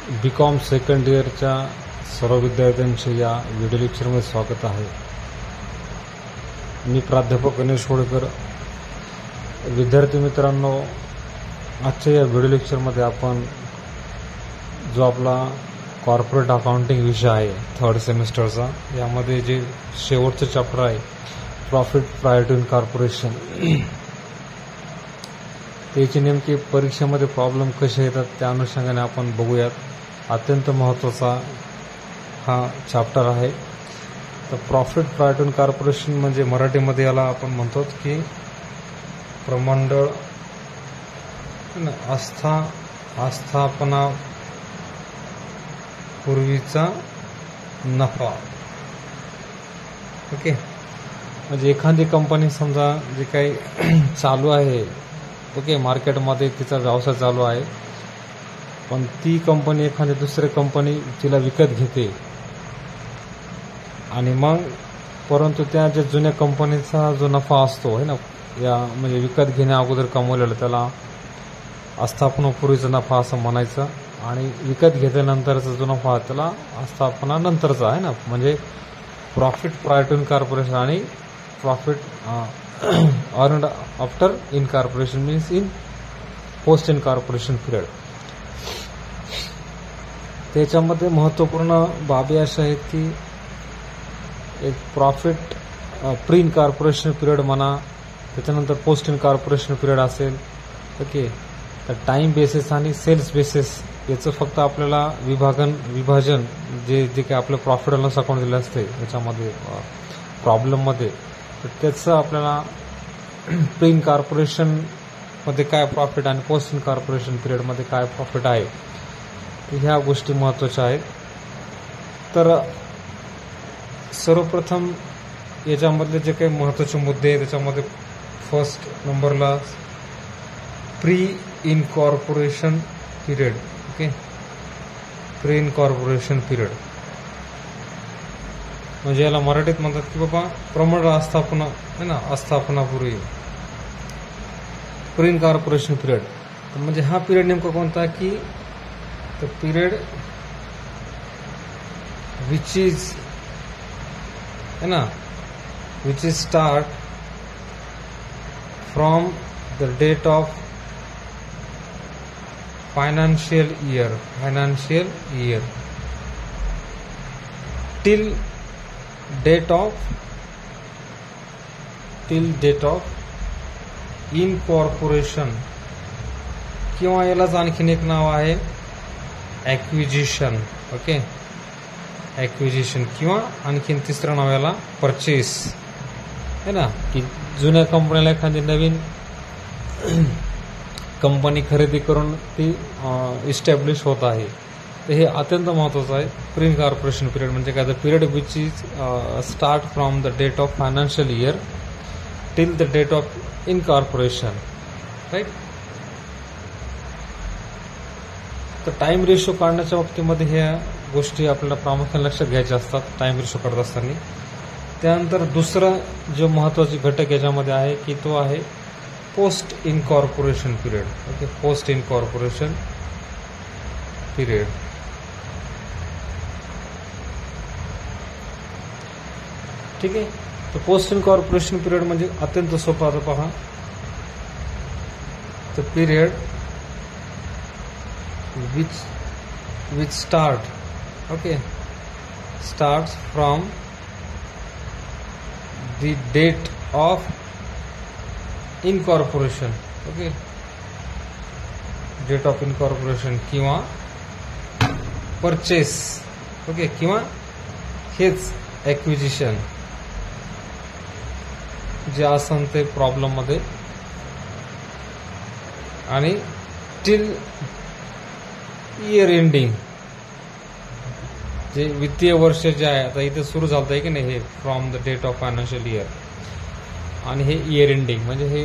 BCom second इयरच्या सर्व विद्यार्थ्यांचे या व्हिडिओ लेक्चरमध्ये स्वागत आहे. मी प्राध्यापक गणेश होळकर. विद्यार्थी मित्रांनो, आजच्या या व्हिडिओ लेक्चरमध्ये आपण जो आपला कॉर्पोरेट अकाउंटिंग विषय आहे थर्ड सेमिस्टरचा, यामध्ये जे शेवटचं चॅप्टर आहे प्रॉफिट प्रायर टू इनकॉर्पोरेशन, त्याची नेमकी परीक्षेमध्ये प्रॉब्लेम कसे येतात त्या अनुषंगाने आपण बघूयात. अत्यंत महत्त्वाचा हा चॅप्टर आहे. तर प्रॉफिट प्रायर टू इनकॉर्पोरेशन म्हणजे मराठीमध्ये याला आपण म्हणतो की प्रमंडळ आस्थापना पूर्वीचा नफा. ओके, म्हणजे एखादी कंपनी समजा जे काही चालू आहे, ओके, मार्केटमध्ये तिचा व्यवसाय चालू आहे, पण ती कंपनी एखादी दुसरी कंपनी तिला विकत घेते आणि मग परंतु त्या ज्या जुन्या कंपनीचा जो नफा असतो आहे ना, या म्हणजे विकत घेण्या अगोदर कमवलेला त्याला आस्थापनापूर्वीचा नफा असं म्हणायचं, आणि विकत घेतल्यानंतरचा जो नफा त्याला आस्थापना नंतरचा आहे ना, म्हणजे प्रॉफिट प्रायर टू इनकॉर्पोरेशन आणि profit earned after incorporation means in post incorporation period. त्याच्यामध्ये महत्त्वपूर्ण बाबी अशा आहेत की एक प्रॉफिट प्री इनकॉर्पोरेशन पिरियड म्हणा, त्याच्यानंतर पोस्ट इनकॉर्पोरेशन पिरियड असेल. ओके, तर टाईम बेसिस आणि सेल्स बेसिस याचं फक्त आपल्याला विभाजन जे काही आपलं प्रॉफिट अँड लॉस अकाउंट दिलं असते याच्यामध्ये प्रॉब्लेममध्ये, तर त्याचं आपल्याला प्री इनकॉर्पोरेशनमध्ये काय प्रॉफिट आणि पोस्ट इनकॉर्पोरेशन पिरियडमध्ये काय प्रॉफिट आहे, ह्या गोष्टी महत्त्वाच्या आहेत. तर सर्वप्रथम याच्यामधले जे काही महत्त्वाचे मुद्दे आहेत त्याच्यामध्ये फर्स्ट नंबरला pre incorporation period. Okay, pre incorporation period म्हणजे याला मराठीत म्हणतात की बाबा प्रमंडळ आस्थापना आहे ना, आस्थापनापूर्वी प्री इनकॉर्पोरेशन पिरियड. म्हणजे हा पिरियड नेमका कोणता की द पिरियड विच इज है ना, which is start from the date of financial year till date of incorporation, किंवा यालाच आणखीन एक नाव आहे ॲक्विजिशन. ओके, ॲक्विजिशन, किंवा आणखीन तिसरं नाव याला परचेस है ना, की जुन्या कंपनीला एखादी नवीन कंपनी खरेदी करून ती इस्टॅब्लिश होत आहे. तर हे अत्यंत महत्त्वाचं आहे. प्री इनकॉर्पोरेशन पिरियड म्हणजे काय, the period which is start from the date of financial year till the date of incorporation, right. तर टाईम रेशो काढण्याच्या बाबतीमध्ये ह्या गोष्टी आपल्याला प्रामुख्याने लक्षात घ्यायच्या असतात टाईम रेशो काढत असताना. त्यानंतर दुसरा जो महत्त्वाचे घटक याच्यामध्ये आहे की तो आहे post incorporation period. Okay, post incorporation period. ठीक आहे, तर पोस्ट इनकॉर्पोरेशन पिरियड म्हणजे अत्यंत सोपं. आता पहा, the period which start, okay, starts from the date of incorporation. Okay, date of incorporation किंवा परचेस. ओके, किंवा हेच ॲक्विजिशन जे असन ते प्रॉब्लेममध्ये, आणि टिल इयर एंडिंग, जे वित्तीय वर्ष जे आहे आता इथे सुरू झालं आहे की नाही, हे from the date of financial year, आणि हे इयर एंडिंग म्हणजे हे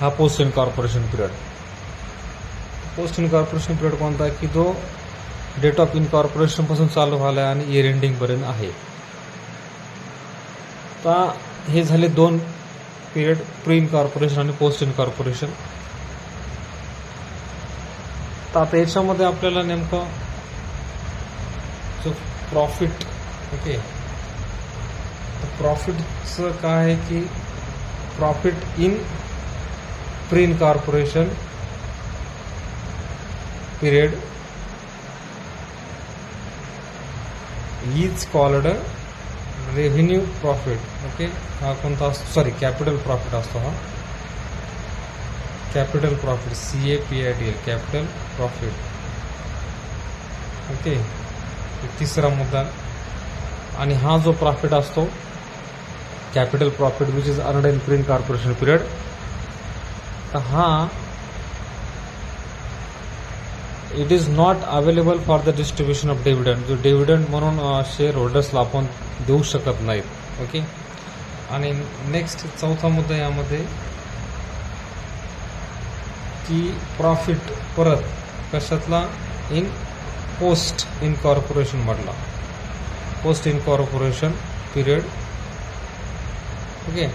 हा post incorporation period. Post incorporation period कोणता आहे की जो डेट ऑफ इनकॉर्पोरेशन पासून चालू झाला आहे आणि इयर एंडिंग पर्यंत आहे. तर हे झाले दोन पिरियड, प्री इनकॉर्पोरेशन आणि पोस्ट इनकॉर्पोरेशन. तर आता याच्यामध्ये आपल्याला नेमकं जो प्रॉफिट, ओके, तर प्रॉफिटचं काय आहे की profit in pre incorporation period is called revenue profit. Okay, हा कोणता असतो, सॉरी कॅपिटल प्रॉफिट असतो हा, capital profit, CAPITL, capital profit. Okay, तिसरा मुद्दा. आणि हा जो प्रॉफिट असतो capital profit which is earned in pre incorporation period, तर हा it is not available for the distribution of dividend. जो डिव्हिडंड म्हणून शेअर होल्डर्सला आपण देऊ शकत नाहीत. ओके, आणि नेक्स्ट चौथा मुद्दा यामध्ये की प्रॉफिट परत कशातला, इन पोस्ट इनकॉर्पोरेशन मधला, post incorporation period. Okay,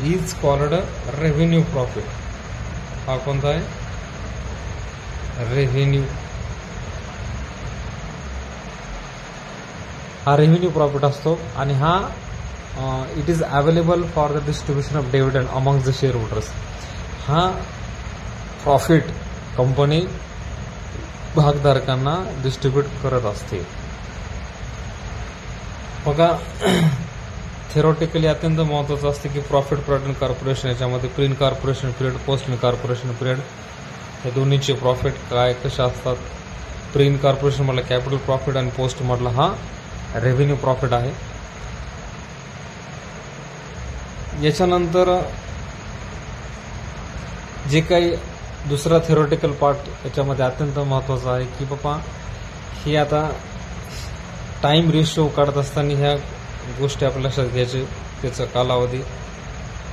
is called revenue profit. हा कोणता आहे, रेव्हेन्यू. हा रेव्हेन्यू प्रॉफिट असतो आणि हा it is available for the distribution of dividend among the share holders. हा प्रॉफिट कंपनी भागधारकांना डिस्ट्रीब्यूट करत असते. बघा, थेरोटिकली अत्यंत महत्त्वाचं असते की प्रॉफिट प्री इनकॉर्पोरेशन, याच्यामध्ये pre incorporation period, post incorporation period, हे दोन्हीचे प्रॉफिट काय कसे असतात. प्री इनकॉर्पोरेशन मधला कॅपिटल प्रॉफिट आणि पोस्ट मधला हा रेव्हेन्यू प्रॉफिट आहे. याच्यानंतर जे काही दुसरा थेरोटिकल पार्ट याच्यामध्ये अत्यंत महत्त्वाचा आहे की बाबा हे आता टाइम रेशो काढत असताना ह्या गोष्टी आपल्या लक्षात घ्यायचे, त्याचा कालावधी,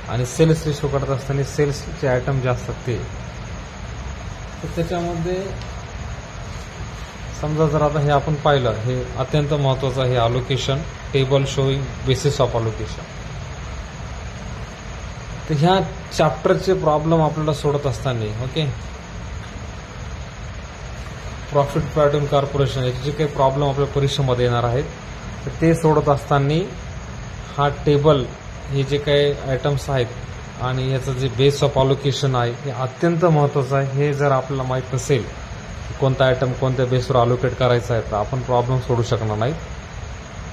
आणि सेल्स रेशो काढत असताना सेल्सचे आयटम जे असतात ते. तर त्याच्यामध्ये समजा जर आता हे आपण पाहिलं, हे अत्यंत महत्त्वाचं आहे allocation table showing basis of allocation. तर ह्या चॅप्टरचे प्रॉब्लेम आपल्याला सोडत असताना, ओके, प्रॉफिट प्री इनकॉर्पोरेशन याचे जे काही प्रॉब्लेम आपल्या परीक्षेमध्ये येणार आहेत तर ते सोडत असताना हा टेबल, हे जे काही आयटम्स आहेत आणि याचं जे बेस ऑफ अलोकेशन आहे हे अत्यंत महत्त्वाचं आहे. हे जर आपल्याला माहीत नसेल कोणता आयटम कोणत्या बेसवर अलोकेट करायचा आहे तर आपण प्रॉब्लेम सोडू शकणार नाही.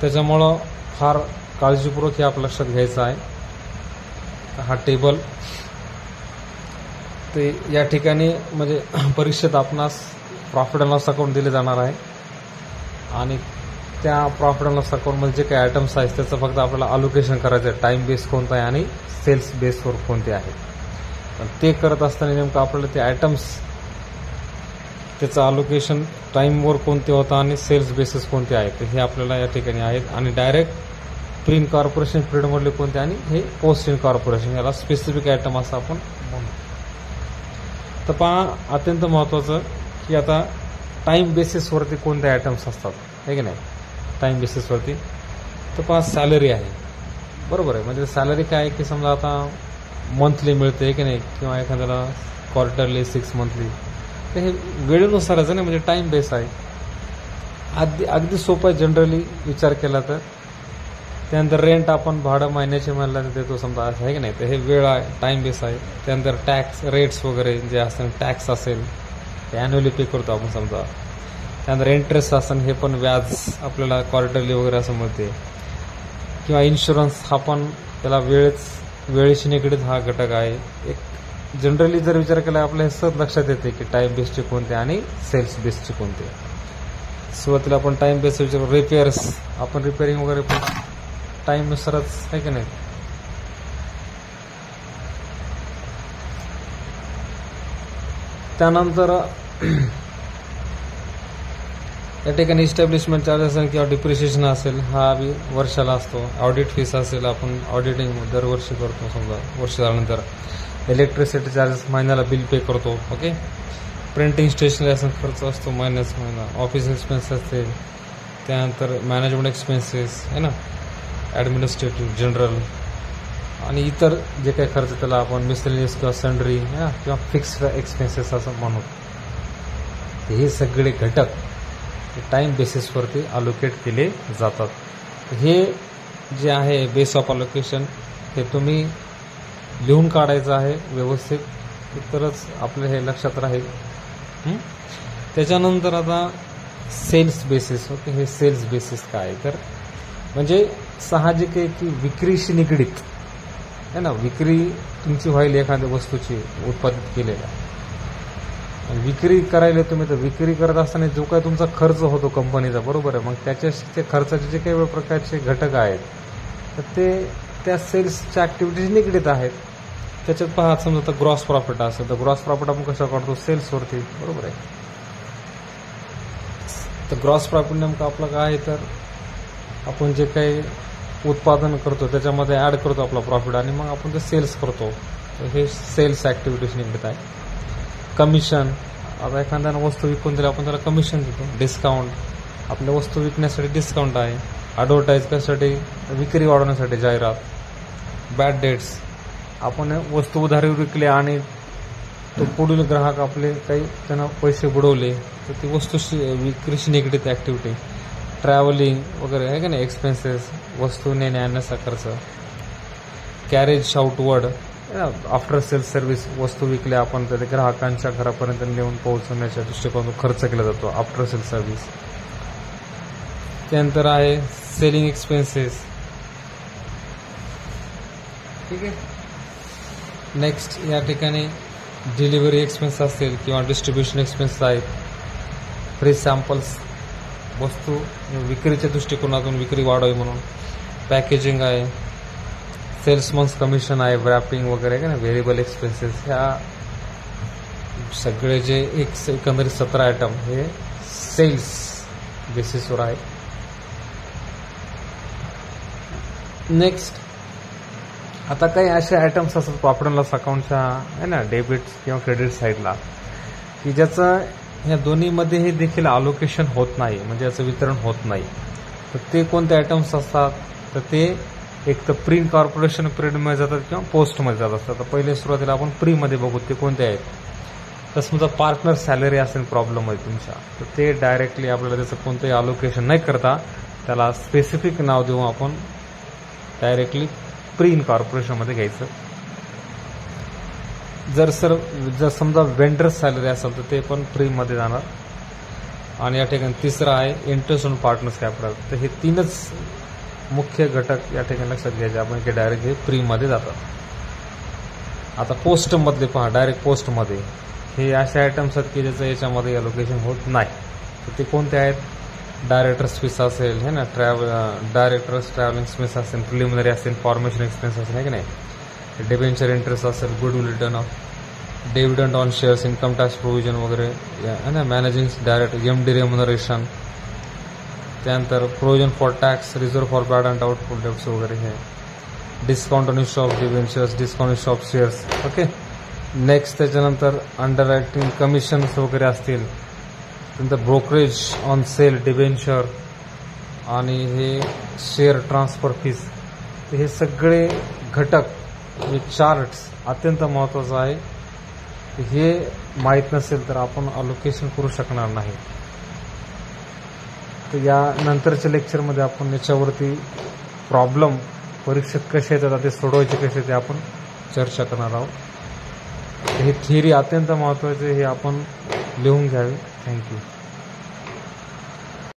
त्याच्यामुळं फार काळजीपूर्वक हे आपल्या लक्षात घ्यायचं आहे. हा टेबल ते या ठिकाणी म्हणजे परीक्षेत आपणास प्रॉफिट अँड लॉस अकाउंट दिले जाणार आहे आणि त्या प्रॉफिट अँड लॉस अकाउंटमध्ये जे काही आयटम्स आहेत त्याचं फक्त आपल्याला अलोकेशन करायचं आहे. टाइम बेस कोणता आहे आणि सेल्स बेसवर कोणते आहेत. ते करत असताना नेमकं आपल्याला ते आयटम्स, त्याचं अलोकेशन टाईमवर कोणते होतं आणि सेल्स बेसिस कोणते आहेत हे आपल्याला या ठिकाणी आहेत. आणि डायरेक्ट प्री इनकॉर्पोरेशन पिरियडमधले कोणते आणि हे पोस्ट इनकॉर्पोरेशन, याला स्पेसिफिक आयटम असं आपण म्हणू. तर पहा, अत्यंत महत्त्वाचं की आता टाईम बेसिसवरती कोणते आयटम्स असतात, आहे की नाही, टाईम बेसिसवरती. तर पहा, सॅलरी आहे, बरोबर आहे. म्हणजे सॅलरी काय आहे की समजा आता मंथली मिळते की नाही, किंवा एखाद्याला क्वार्टरली, 6 मंथली, तर हे वेळेनुसारच आहे ना, म्हणजे टाईम बेस आहे. अगदी सोपं आहे जनरली विचार केला तर. त्यानंतर रेंट आपण भाडं महिन्याचे म्हणलं तर देतो समजा, असं आहे की नाही, तर हे वेळ आहे, टाईम बेस आहे. त्यानंतर टॅक्स रेट्स वगैरे जे असतात, टॅक्स असेल ते ॲन्युअली पे करतो आपण समजा. त्यानंतर इंटरेस्ट असेल, हे पण व्याज आपल्याला क्वार्टरली वगैरे असं मिळते. किंवा इन्शुरन्स हा पण त्याला वेळेशी निगडीत हा घटक आहे. एक जनरली जर विचार केला आपल्या हे सहज लक्षात येते की टाईम बेसचे कोणते आणि सेल्स बेसचे कोणते. सुरुवातीला आपण टाईम बेस विचार, रिपेअर्स, आपण रिपेअरिंग वगैरे पण टाईमनुसारच आहे की नाही. त्यानंतर या ठिकाणी इस्टॅब्लिशमेंट चार्जेस किंवा डिप्रिशिएशन असेल, हा बी वर्षाला असतो. ऑडिट फीस असेल, आपण ऑडिटिंग दरवर्षी करतो समजा, वर्ष झाल्यानंतर. इलेक्ट्रिसिटी चार्जेस महिन्याला बिल पे करतो, ओके. प्रिंटिंग स्टेशनरी असेल खर्च असतो महिन्याच महिना. ऑफिस एक्सपेन्सेस असेल, त्यानंतर मॅनेजमेंट एक्सपेन्सेस आहे ना, ॲडमिनिस्ट्रेटिव्ह, जनरल, आणि इतर जे काही खर्च त्याला आपण मिसलेनियस किंवा सन्ड्री किंवा फिक्स्ड एक्सपेन्सेस असं म्हणू. हे सगळे घटक टाईम बेसिसवरती अलोकेट केले जातात. हे जे आहे बेस ऑफ अलोकेशन हे तुम्ही लिहून काढायचं आहे व्यवस्थित, तरच आपलं हे लक्षात राहील. त्याच्यानंतर आता सेल्स बेसिस. ओके, हे सेल्स बेसिस काय आहे तर म्हणजे साहजिक आहे की विक्रीशी निगडीत आहे ना. विक्री तुमची व्हायला एखाद्या वस्तूची उत्पादित केलेल्या, विक्री करायला तुम्ही तर विक्री करत असताना जो काही तुमचा खर्च होतो कंपनीचा, बरोबर आहे, मग त्याच्याशी ते खर्चाचे जे काही प्रकारचे घटक आहेत तर ते त्या सेल्सच्या ॲक्टिव्हिटीज निगडीत आहेत. त्याच्यात पहा, समजा तर ग्रॉस प्रॉफिट असेल तर ग्रॉस प्रॉफिट आपण कशा काढतो, सेल्सवरती, बरोबर आहे. तर ग्रॉस प्रॉफिट नेमकं आपलं काय आहे तर आपण जे काही उत्पादन करतो त्याच्यामध्ये ॲड करतो आपला प्रॉफिट आणि मग आपण ते सेल्स करतो. तर हे सेल्स ॲक्टिव्हिटीज निगडीत आहे. कमिशन, आता एखाद्यानं वस्तू विकून दिली आपण त्याला कमिशन देतो. डिस्काउंट, आपल्या वस्तू विकण्यासाठी डिस्काउंट आहे. ॲडव्हर्टाईज करण्यासाठी, विक्री वाढवण्यासाठी जाहिरात. बॅड डेट्स, आपण वस्तू उधारीवर विकले आणि तो पुढील ग्राहक आपले काही त्यांना पैसे बुडवले तर ती वस्तूशी विक्रीशी निगडीत ॲक्टिव्हिटी. ट्रॅव्हलिंग वगैरे आहे का नाही, एक्सपेन्सेस, वस्तू नेण्या आणण्याचा खर्च. Carriage outward, after sale service, वस्तू विकल्या आपण तर ते ग्राहकांच्या घरापर्यंत नेऊन पोहोचवण्याच्या दृष्टिकोनातून खर्च केला जातो, आफ्टर सेल सर्व्हिस. त्यानंतर आहे सेलिंग एक्सपेन्सेस. ठीक आहे. नेक्स्ट या ठिकाणी डिलिव्हरी एक्सपेन्स असतील किंवा डिस्ट्रीब्युशन एक्सपेन्स आहेत. फ्री सॅम्पल्स, वस्तू विक्रीच्या दृष्टिकोनातून विक्री वाढावी म्हणून. पॅकेजिंग आहे. सेल्समन्स कमिशन आहे, व्रॅपिंग वगैरे का ना, व्हेरिएबल एक्सपेन्सेस. ह्या सगळे जे एकंदरीत 17 आयटम हे सेल्स बेसिसवर आहे. नेक्स्ट आता काही असे आयटम्स असतात प्रॉफिट अँड लॉस अकाउंटच्या आहे ना, डेबिट किंवा क्रेडिट साईडला, की ज्याचं ह्या दोन्हीमध्ये हे देखील अलोकेशन होत नाही, म्हणजे याचं वितरण होत नाही. तर ते कोणते आयटम्स असतात तर ते एक तर प्री कॉर्पोरेशन पिरियडमध्ये जातात किंवा पोस्टमध्ये जात असतात. तर पहिले सुरुवातीला आपण प्रीमध्ये बघू ते कोणते आहेत. तर समजा पार्टनर सॅलरी असेल प्रॉब्लेममध्ये तुमच्या, तर ते डायरेक्टली आपल्याला त्याचं कोणतंही अलोकेशन नाही करता त्याला स्पेसिफिक नाव देऊ आपण डायरेक्टली प्री इनकॉर्पोरेशनमध्ये घ्यायचं. जर समजा वेंडर सॅलरी असेल तर ते पण प्रीमध्ये जाणार. आणि या ठिकाणी तिसरं आहे इंटरेस्ट ऑन पार्टनर्स कॅपिटल. तर हे तीनच मुख्य घटक या ठिकाणी लक्षात घ्यायचे आपण की डायरेक्ट हे प्रीमध्ये जातात. आता पोस्टमधले पहा, डायरेक्ट पोस्टमध्ये हे असे आयटम्स आहेत की ज्याचं याच्यामध्ये अलोकेशन होत नाही. तर ते कोणते आहेत, डायरेक्टर्स फीस असेल है ना, डायरेक्टर्स ट्रॅव्हलिंग एक्सपेन्स असेल, प्रिलिमिनरी असेल, फॉर्मेशन एक्सपेन्स असेल आहे की नाही, डिबेंचर इंटरेस्ट असेल, goodwill return of, dividend on shares, income tax provision वगैरे है ना, मॅनेजिंग डायरेक्ट एमडी रेम्युनरेशन. त्यानंतर provision for tax, reserve for bad and doubtful debts वगैरे हे, discount on issue of debentures, discount issue of shares. Okay. Next त्याच्यानंतर under writing commissions वगैरे असतील. त्यानंतर ब्रोकरेज ऑन सेल, डिबेंचर आणि हे share transfer fees. हे सगळे घटक, हे चार्ट्स अत्यंत महत्त्वाचं आहे. हे माहीत नसेल तर आपण अलोकेशन करू शकणार नाही. तर या नंतरच्या लेक्चरमध्ये आपण याच्यावरती प्रॉब्लेम परीक्षेत कसे येतात ते सोडवायचे कसे ते आपण चर्चा करणार आहोत. हे थिअरी अत्यंत महत्त्वाचे, हे आपण लिहून घ्यावे. थँक्यू.